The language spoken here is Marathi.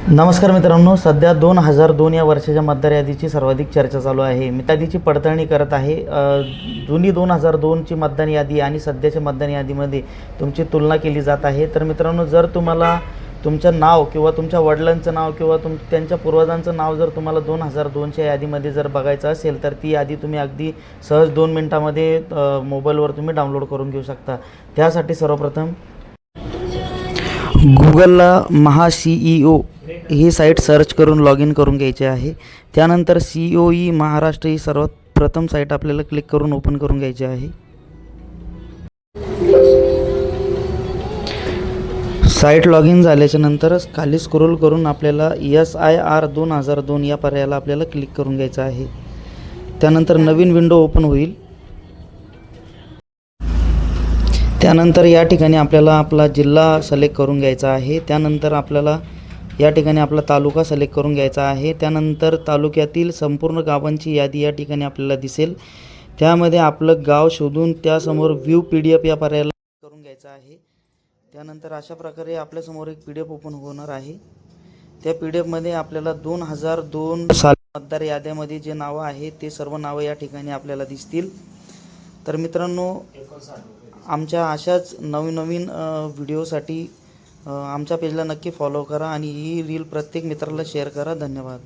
नमस्कार मित्रांनो, सध्या 2002 या वर्षाच्या मतदार यादीची सर्वाधिक चर्चा चालू आहे. मी यादीची पडताळणी करत आहे. जुनी 2002ची मतदान यादी आणि सध्याच्या मतदान यादीमध्ये तुमची तुलना केली जात आहे. तर मित्रांनो, जर तुम्हाला तुमचं नाव किंवा तुमच्या वडिलांचं नाव किंवा त्यांच्या पूर्वजांचं नाव जर तुम्हाला 2002च्या यादीमध्ये जर बघायचं असेल, तर ती यादी तुम्ही अगदी सहज 2 मिनिटामध्ये मोबाईलवर तुम्ही डाउनलोड करून घेऊ शकता. त्यासाठी सर्वप्रथम गुगलला महासीईओ ही साईट सर्च करून लॉग इन करून घ्यायचे आहे. त्यानंतर COE महाराष्ट्र ही सर्वात प्रथम साईट आपल्याला क्लिक करून ओपन करून घ्यायची आहे. साईट लॉग इन झाल्याच्या नंतर खाली स्क्रोल करून आपल्याला SIR 2002 या पर्यायाला आपल्याला क्लिक करून घ्यायचं आहे. त्यानंतर नवीन विंडो ओपन होईल. त्यानंतर या ठिकाणी आपल्याला आपला जिल्हा सिलेक्ट करून घ्यायचा आहे. त्यानंतर आपल्याला या ठिकाणी आपला तालुका सिलेक्ट करून घ्यायचा आहे. त्यानंतर तालुक्यातील संपूर्ण गावांची यादी या ठिकाणी आपल्याला दिसेल. त्यामध्ये आपलं गाव शोधून त्यासमोर व्ह्यू PDF या पर्यायाला करून घ्यायचा आहे. त्यानंतर अशा प्रकारे आपल्यासमोर एक PDF ओपन होणार आहे. त्या PDFमध्ये आपल्याला 2002 साल मतदार याद्यामध्ये जे नावं आहेत ते सर्व नावं या ठिकाणी आपल्याला दिसतील. तर मित्रांनो, आमच्या अशाच नवीन व्हिडिओसाठी आमच्या पेजला नक्की फॉलो करा आणि ही रील प्रत्येक मित्राला शेअर करा. धन्यवाद.